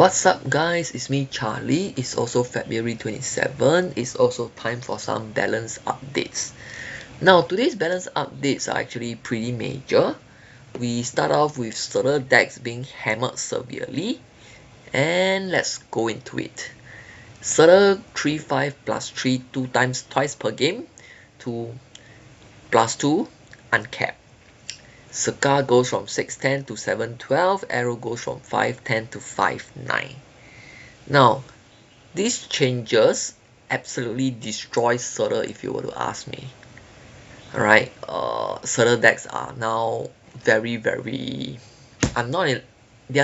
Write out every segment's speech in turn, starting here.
What's up guys, it's me Charlie. It's also February 27. It's also time for some balance updates. Now today's balance updates are actually pretty major. We start off with certain decks being hammered severely, and let's go into it. Certain 3-5 plus 3 2 times twice per game to +2 uncapped. Scar goes from 610 to 712, Arrow goes from 510 to 59. Now, these changes absolutely destroy Surtur if you were to ask me. Alright, Surtur decks are now very they are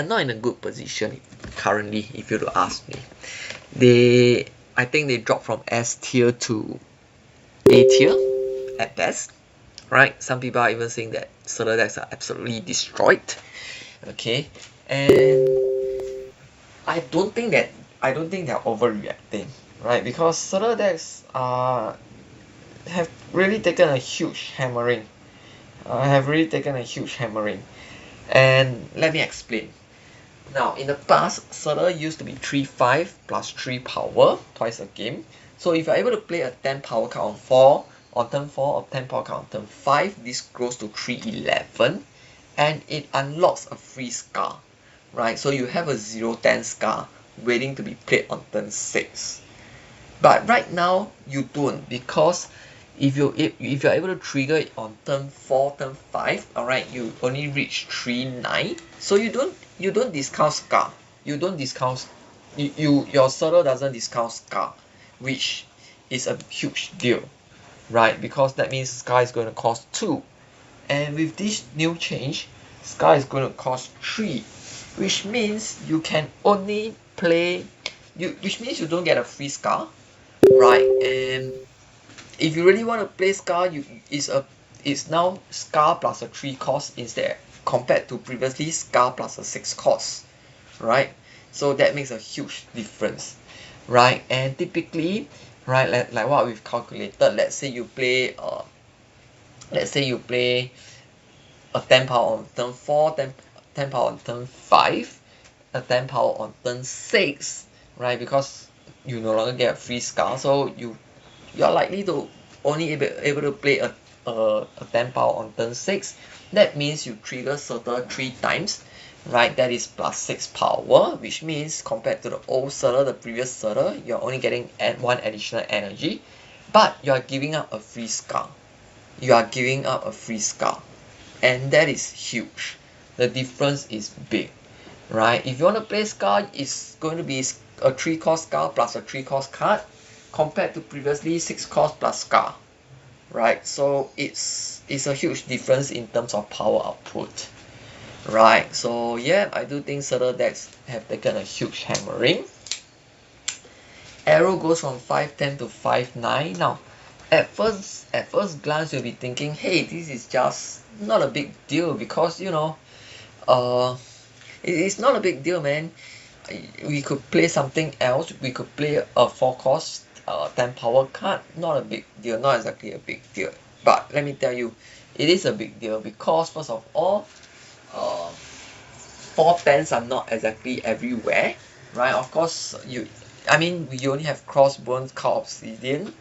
not in a good position currently if you were to ask me. I think they dropped from S tier to A tier at best. Right, some people are even saying that Surtur decks are absolutely destroyed. Okay, and I don't think they're overreacting, right? Because Surtur decks have really taken a huge hammering. And let me explain. Now, in the past, Surtur used to be 3-5 plus 3 power twice a game. So if you're able to play a 10 power card on turn 4 or 10 power card on turn 5, this grows to 311 and it unlocks a free Scar, right? So you have a 0-10 Scar waiting to be played on turn 6. But right now you don't, because if you're able to trigger it on turn 4, turn 5, alright, you only reach 3-9. So you don't discount Scar. You don't discount your Surtur doesn't discount Scar, which is a huge deal, right? Because that means Scar is going to cost 2. And with this new change, Scar is going to cost 3, which means you can only play which means you don't get a free Scar, right? And if you really want to play Scar, it's now Scar plus a 3 cost instead, compared to previously Scar plus a 6 cost, right? So that makes a huge difference, right? And typically, right, like what we've calculated, let's say you play a 10 power on turn 4, 10 power on turn 5, a 10 power on turn 6, right? Because you no longer get a free Scar, so you're likely to only able to play a 10 power on turn 6. That means you trigger Surtur 3 times, right? That is plus 6 power, which means compared to the old Surtur, the previous Surtur, you're only getting 1 additional energy, but you're giving up a free Scar. And that is huge. The difference is big, right? If you want to play Scar, it's going to be a 3 cost Scar plus a 3 cost card, compared to previously 6 cost plus Scar, right? So it's a huge difference in terms of power output, right? So yeah, I do think Surtur decks have taken a huge hammering. Arrow goes from 510 to 59. Now, at first glance, you'll be thinking, hey, this is just not a big deal, because it's not a big deal, man. We could play something else. We could play a 4 cost 10 power card. Not a big deal, not exactly a big deal. But let me tell you, it is a big deal, because first of all, 4 10s are not exactly everywhere, right? Of course, we only have Crossbones, Cult Obsidian,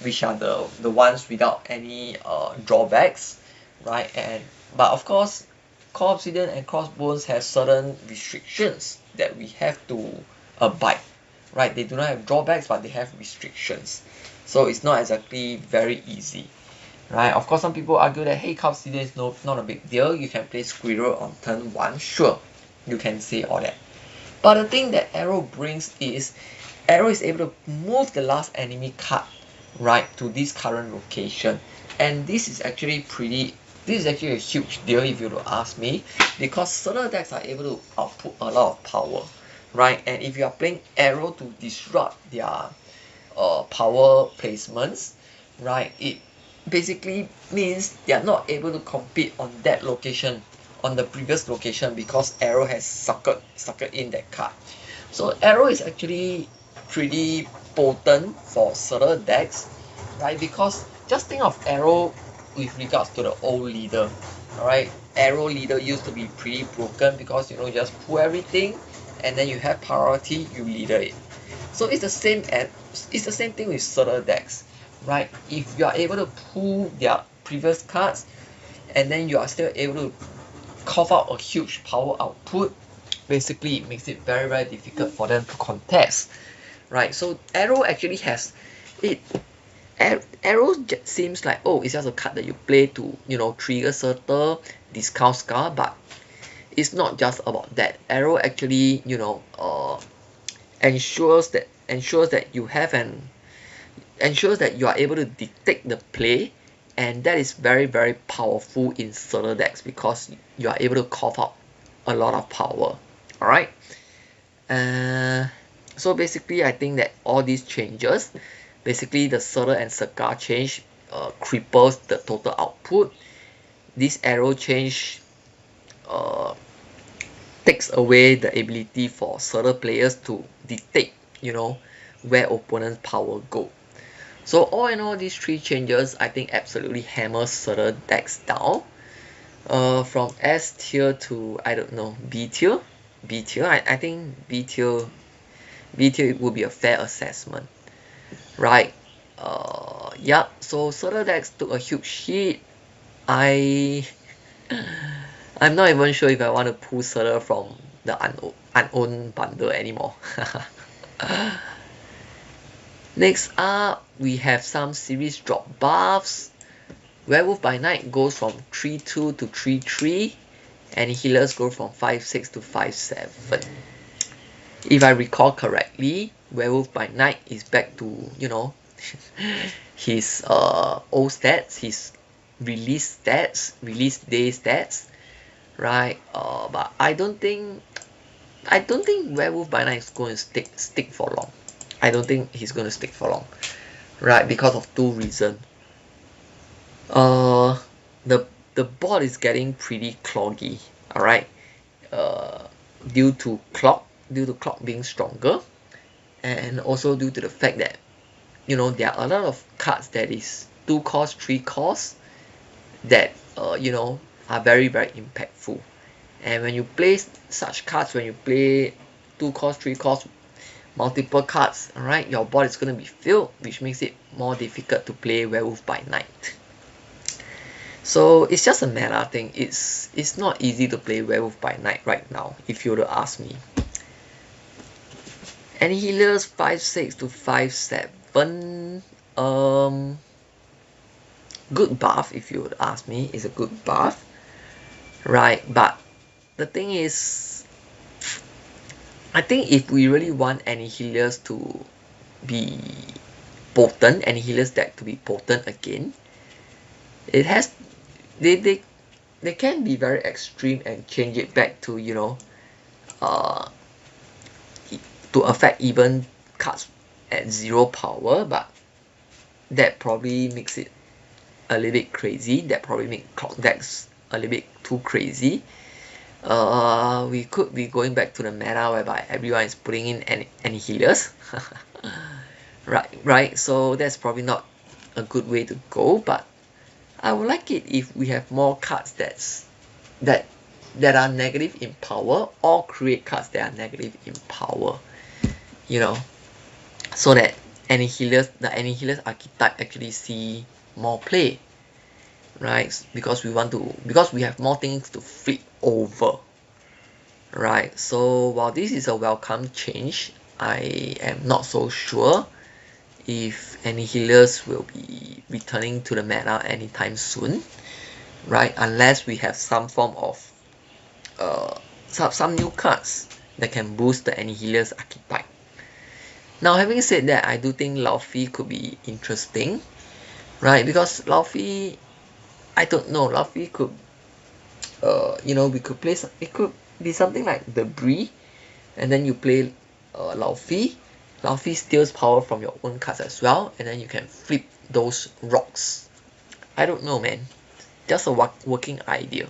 which are the ones without any drawbacks, right? But of course, Cult Obsidian and Crossbones have certain restrictions that we have to abide, right? They do not have drawbacks, but they have restrictions. So it's not exactly very easy, right? Of course, some people argue that, hey, Cult Obsidian is not a big deal. You can play Squirrel on turn 1. Sure, you can say all that. But the thing that Arrow brings is, Arrow is able to move the last enemy card, right, to this current location. And this is actually a huge deal if you were to ask me, because Surtur decks are able to output a lot of power, right? And if you are playing Arrow to disrupt their power placements, right, it basically means they are not able to compete on that location, on the previous location, because Arrow has suckered in that card. So Arrow is actually pretty potent for Surtur decks, right? Because just think of Arrow with regards to the old leader, alright? Arrow leader used to be pretty broken, because you just pull everything and then you have priority, you leader it. So it's the same thing with certain decks, right? If you are able to pull their previous cards and then you are still able to cough out a huge power output, basically it makes it very, very difficult for them to contest, right? So Arrow actually has it. Arrow seems like, oh, it's just a card that you play to, you know, trigger certain discount scar, but it's not just about that. Arrow actually, you know, ensures that you have an ensures that you are able to detect the play, and that is very, very powerful in certain decks because you are able to cough out a lot of power. All right. So basically, I think that all these changes, basically the Surtr and Sakaar change cripples the total output. This Arrow change uh, takes away the ability for Surtr players to detect, you know, where opponent's power go. So all in all, these three changes I think absolutely hammer Surtr decks down. From S tier to, I don't know, B tier. I think B tier would be a fair assessment, right? Yup. So Surtr decks took a huge hit. I'm not even sure if I want to pull Surtr from the unowned bundle anymore. Next up, we have some series drop buffs. Werewolf by Night goes from 3-2 to 3-3, and Healers go from 5-6 to 5-7. If I recall correctly, Werewolf by Night is back to, you know, his old stats, his release day stats, right? But I don't think Werewolf by Night is going to stick for long. I don't think he's going to stick for long, right? Because of two reasons. The board is getting pretty cloggy, all right. Due to clock being stronger, and also due to the fact that, you know, there are a lot of cards that is 2 cost, 3 cost that you know, are very, very impactful. And when you play such cards, when you play 2 cost, 3 cost, multiple cards, alright, your board is going to be filled, which makes it more difficult to play Werewolf by Night. So it's just a meta thing. It's not easy to play Werewolf by Night right now, if you were to ask me. And Healers 5-6 to 5-7. Good buff, if you would ask me. It's a good buff, right? But the thing is, I think if we really want Annihilus to be potent, Annihilus deck to be potent again, it has they can be very extreme and change it back to, you know, to affect even cards at 0 power, but that probably makes it a little bit crazy. That probably makes clock decks a little bit too crazy. We could be going back to the meta whereby everyone is putting in Annihilus. right, so that's probably not a good way to go, but I would like it if we have more cards that are negative in power, or create cards that are negative in power, you know, so that the Annihilus archetype actually see more play, right? Because we have more things to flip over, right? So while this is a welcome change, I am not so sure if Annihilus will be returning to the meta anytime soon, right? Unless we have some form of some new cards that can boost the Annihilus archetype. Now, having said that, I do think Laufey could be interesting, right? Because Laufey, I don't know, Laufey could, you know, we could play. It could be something like Debris, and then you play Laufey. Laufey steals power from your own cards as well, and then you can flip those rocks. I don't know, man. Just a working idea,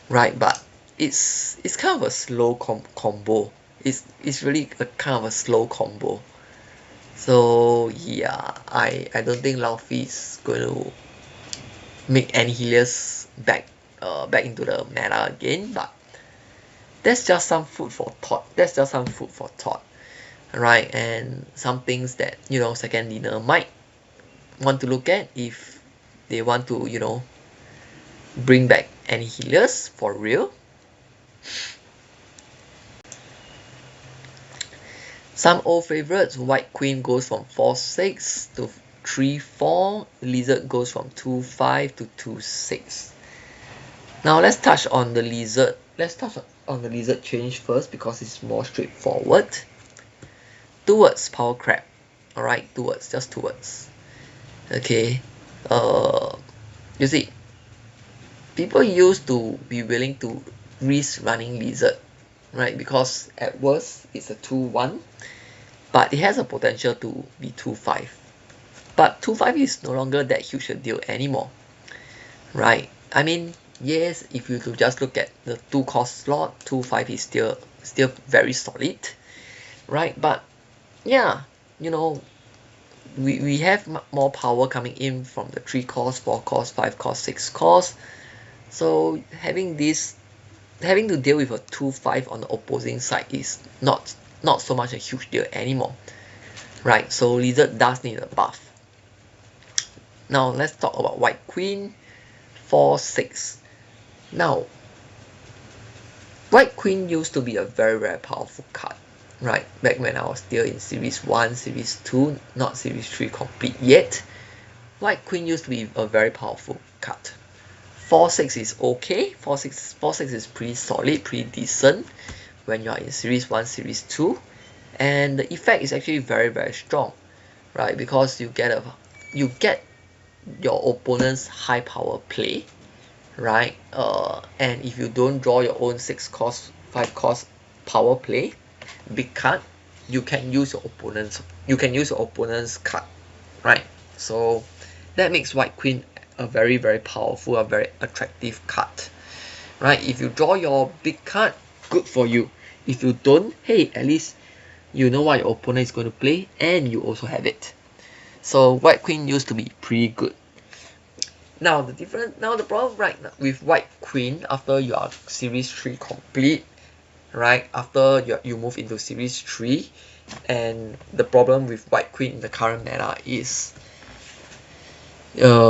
right? But it's kind of a slow combo. It's really a kind of a slow combo. So yeah, I don't think Laufey is going to make Annihilus back into the meta again, but That's just some food for thought. That's just some food for thought, right? And some things that, you know, second leader might want to look at if they want to, you know, bring back any healers for real. Some old favorites, White Queen goes from 4-6 to 3-4, Lizard goes from 2-5 to 2-6. Now let's touch on the Lizard. Let's touch on the Lizard change first because it's more straightforward. 2 words, Power Crab. Alright, 2 words, just 2 words. Okay, you see, people used to be willing to risk running Lizard, right? Because at worst it's a 2-1, but it has a potential to be 2-5. But 2-5 is no longer that huge a deal anymore, right? I mean, yes, if you to just look at the 2 cost slot, 2-5 is still very solid, right? But yeah, you know, we have more power coming in from the 3 cost, 4 cost, 5 cost, 6 cost. So having to deal with a 2-5 on the opposing side is not so much a huge deal anymore, right? So Lizard does need a buff. Now let's talk about White Queen, 4-6. Now, White Queen used to be a very powerful card, right? Back when I was still in Series 1, Series 2, not Series 3 complete yet. White Queen used to be a very powerful card. 4-6 is okay. 4-6 is pretty solid, pretty decent when you are in Series 1, Series 2. And the effect is actually very strong, right? Because you get your opponent's high power play, right? And if you don't draw your own 6 cost, 5 cost power play big card, you can use your opponent's card, right? So that makes White Queen a very powerful, a very attractive card, right? If you draw your big card, good for you. If you don't, hey, at least you know what your opponent is going to play and you also have it. So White Queen used to be pretty good. Now the problem right now with White Queen, after you are Series 3 complete, right? After you move into Series 3, and the problem with White Queen in the current meta is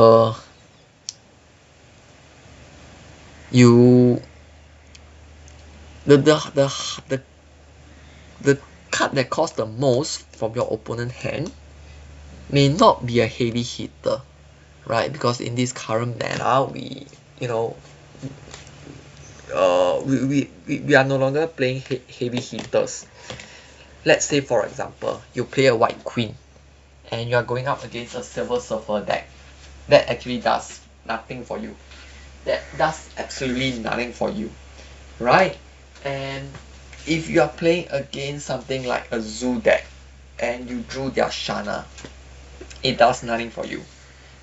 the card that costs the most from your opponent hand may not be a heavy hitter, right? Because in this current meta, we are no longer playing heavy hitters. Let's say, for example, you play a White Queen and you are going up against a Silver Surfer deck that actually does nothing for you. That does absolutely nothing for you, right? And if you are playing against something like a Zoo deck and you drew their Shanna, it does nothing for you.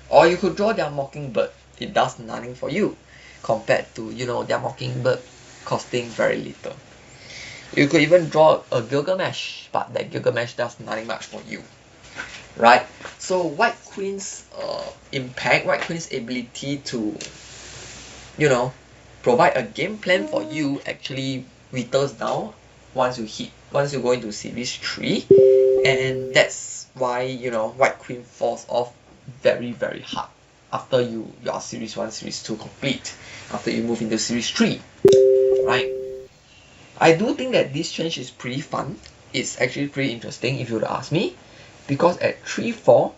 Or you could draw their Mockingbird, it does nothing for you, compared to, their Mockingbird costing very little. You could even draw a Gilgamesh, but that Gilgamesh does nothing much for you, right? So White Queen's impact, White Queen's ability to, provide a game plan for you actually whittles down once you go into Series 3, and that's why, White Queen falls off very hard after your Series 1, Series 2 complete, after you move into Series 3, right? I do think that this change is pretty fun. It's actually pretty interesting if you would ask me, because at 3-4,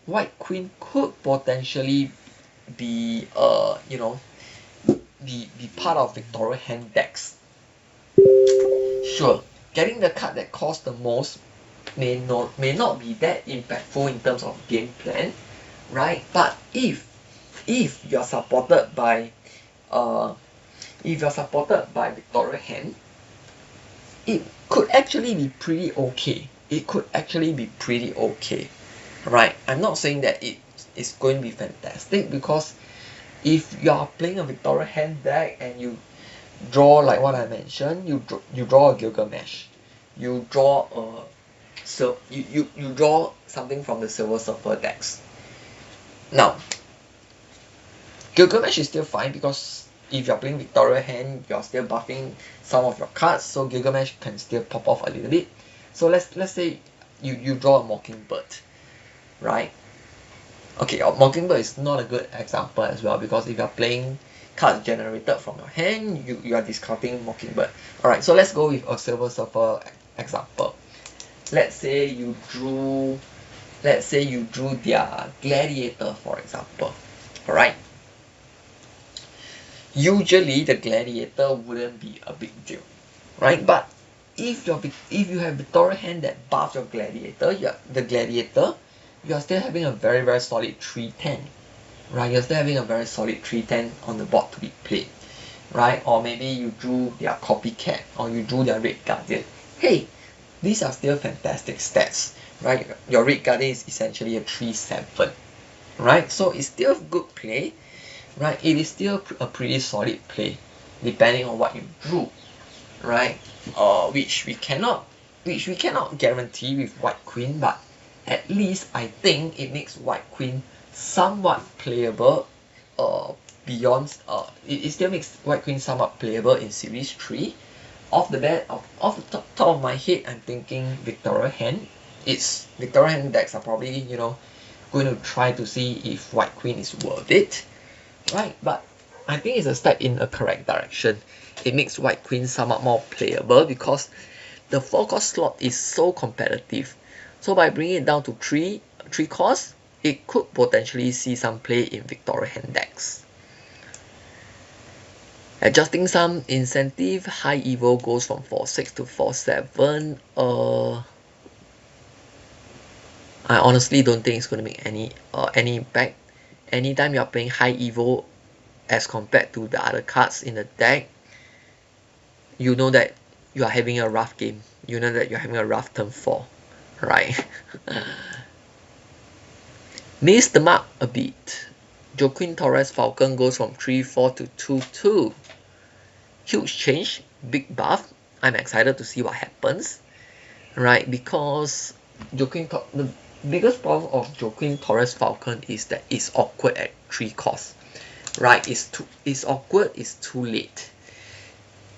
White Queen could potentially be be part of Victoria hand decks. Sure, getting the card that costs the most may not be that impactful in terms of game plan, right? But if you're supported by Victoria hand, it could actually be pretty okay. Right? I'm not saying that it is going to be fantastic, because if you are playing a Victoria hand deck and you draw like what I mentioned, you draw a Gilgamesh, you draw you draw something from the Silver Surfer decks. Now, Gilgamesh is still fine because if you're playing Victoria hand, you're still buffing some of your cards, so Gilgamesh can still pop off a little bit. So let's say you draw a Mockingbird, right? Okay, Mockingbird is not a good example as well, because if you're playing cards generated from your hand, you are discarding Mockingbird. Alright, so let's go with a Silver Surfer example. Let's say you drew their Gladiator, for example. Alright. Usually the Gladiator wouldn't be a big deal, right? But if you have Victoria hand that buffs your Gladiator, you are still having a very, very solid 3/10, right? You're still having a very solid 3/10 on the board to be played, right? Or maybe you drew their Copycat, or you drew their Red Guardian. Hey, these are still fantastic stats, right? Your Red Guardian is essentially a 3/7, right? So it's still good play, right? It is still a pretty solid play, depending on what you drew, right? Which we cannot guarantee with White Queen, but at least I think it makes White Queen somewhat playable. Beyond it still makes White Queen somewhat playable in Series 3. Off the top of my head, I'm thinking Victoria hand. Victoria hand decks are probably, going to try to see if White Queen is worth it, right? But I think it's a step in a correct direction. It makes White Queen somewhat more playable because the 4-cost slot is so competitive. So by bringing it down to 3 costs, it could potentially see some play in Victoria hand decks. Adjusting some incentive, High Evo goes from 4/6 to 4/7. I honestly don't think it's going to make any impact. Anytime you're playing High Evo as compared to the other cards in the deck, you know that you are having a rough game. You know that you're having a rough turn 4, right? Missed the mark a bit. Joaquin Torres Falcon goes from 3/4 to 2/2. Huge change, big buff. I'm excited to see what happens, right? Because the biggest problem of Joaquin Torres Falcon is that it's awkward at 3 costs, right? It's awkward, it's too late.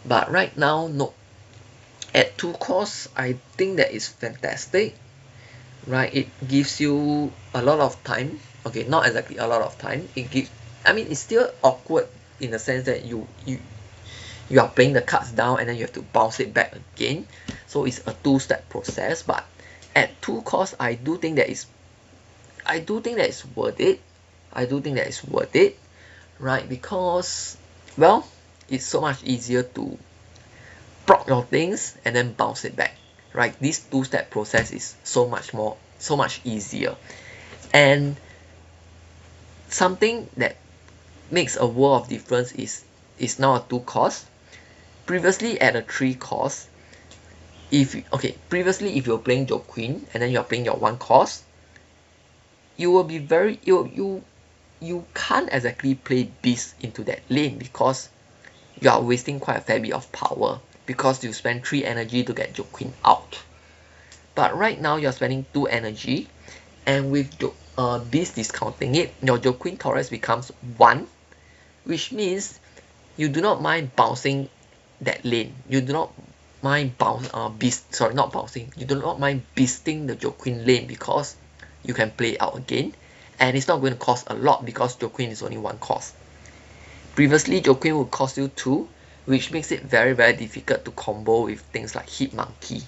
But right now, no. At 2 costs, I think that is fantastic, right? It gives you a lot of time. Okay, not exactly a lot of time. It's still awkward in the sense that you are playing the cards down and then you have to bounce it back again. So it's a 2-step process. But at 2 costs, I do think that it's worth it. Right? Because, well, it's so much easier to proc your things and then bounce it back, right? This 2-step process is so much easier. And something that makes a world of difference is now a 2 cost. Previously at a 3 cost, previously if you're playing your Queen and then you're playing your 1 cost, you will be you can't exactly play Beast into that lane because you are wasting quite a fair bit of power because you spend 3 energy to get your Queen out. But right now you're spending 2 energy, and with Beast discounting it, your Joaquin Torres becomes 1, which means you do not mind bouncing that lane. You do not mind you do not mind beasting the Joaquin lane because you can play it out again, and it's not going to cost a lot because Joaquin is only 1 cost. Previously, Joaquin would cost you 2, which makes it very, very difficult to combo with things like Hit Monkey.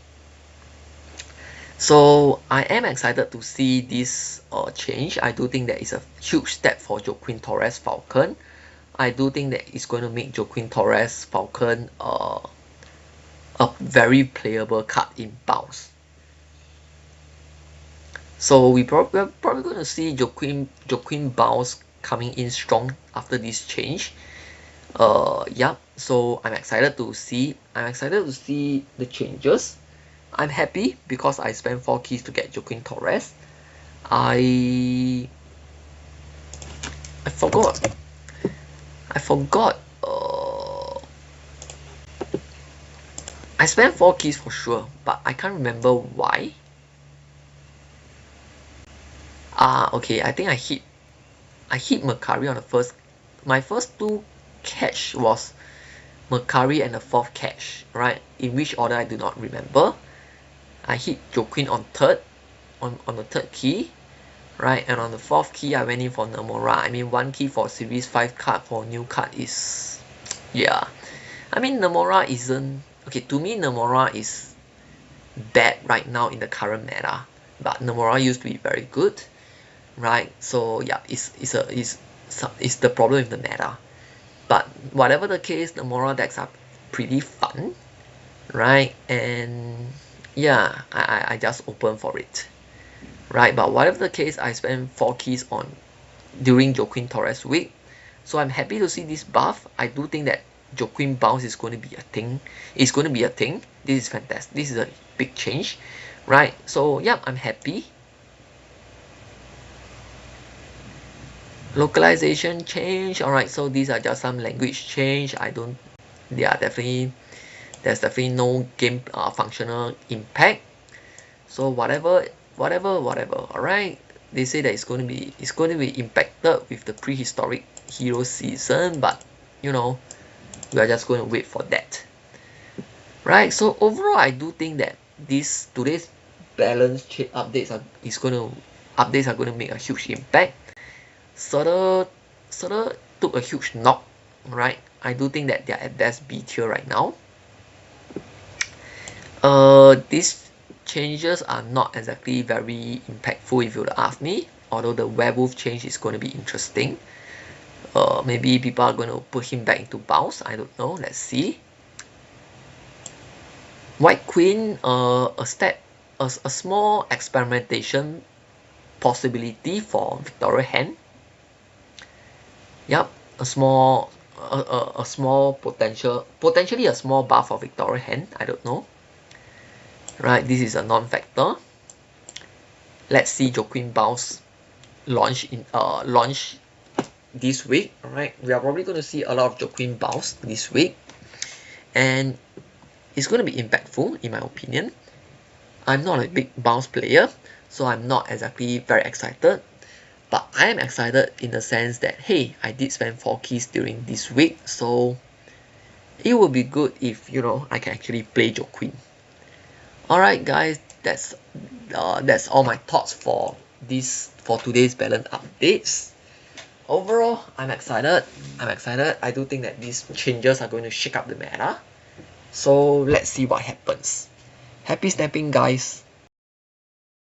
So I am excited to see this change. I do think that is a huge step for Joaquin Torres Falcon. I do think that it's going to make Joaquin Torres Falcon a very playable card in bounce. So we're probably going to see Joaquin bounce coming in strong after this change. So I'm excited to see the changes. I'm happy because I spent 4 keys to get Joaquin Torres. I forgot. I spent 4 keys for sure, but I can't remember why. Okay, I think I hit Mercari on my first 2 catch was Mercari and the 4th catch, right? In which order I do not remember. I hit Joaquin on third, on the third key, right? And on the 4th key, I went in for Nomura. I mean, 1 key for Series 5 card for new card is, yeah. I mean, Nomura isn't, okay, to me, Nomura is bad right now in the current meta. But Nomura used to be very good, right? So yeah, it's the problem with the meta. But whatever the case, the Nomura decks are pretty fun, right? And yeah, I just open for it, right? But whatever the case, I spent 4 keys on during Joaquin Torres week, so I'm happy to see this buff. I do think that Joaquin bounce is going to be a thing. It's going to be a thing. This is fantastic. This is a big change, right? So yeah, I'm happy. Localization change. Alright, so these are just some language change. There's definitely no game functional impact. So whatever. Alright, they say that it's going to be impacted with the prehistoric hero season, but you know, we are just going to wait for that. Right. So overall, I do think that today's balance updates are going to make a huge impact. Sutter took a huge knock, right? I do think that they're at best B tier right now. These changes are not exactly very impactful if you would ask me, although the werewolf change is going to be interesting. Maybe people are going to put him back into bounce. I don't know. Let's see. White Queen, a small experimentation possibility for Victoria Hand. Yep, a small potentially a small buff for Victoria Hand. I don't know. Right, this is a non-factor. Let's see Joaquin bounce launch this week. Alright, we are probably going to see a lot of Joaquin bounce this week, and it's going to be impactful in my opinion. I'm not a big bounce player, so I'm not exactly very excited, but I am excited in the sense that hey, I did spend 4 keys during this week, so it will be good if I can actually play Joaquin. Alright guys, that's all my thoughts for today's balance updates. Overall, I'm excited. I do think that these changes are going to shake up the meta. So let's see what happens. Happy snapping, guys.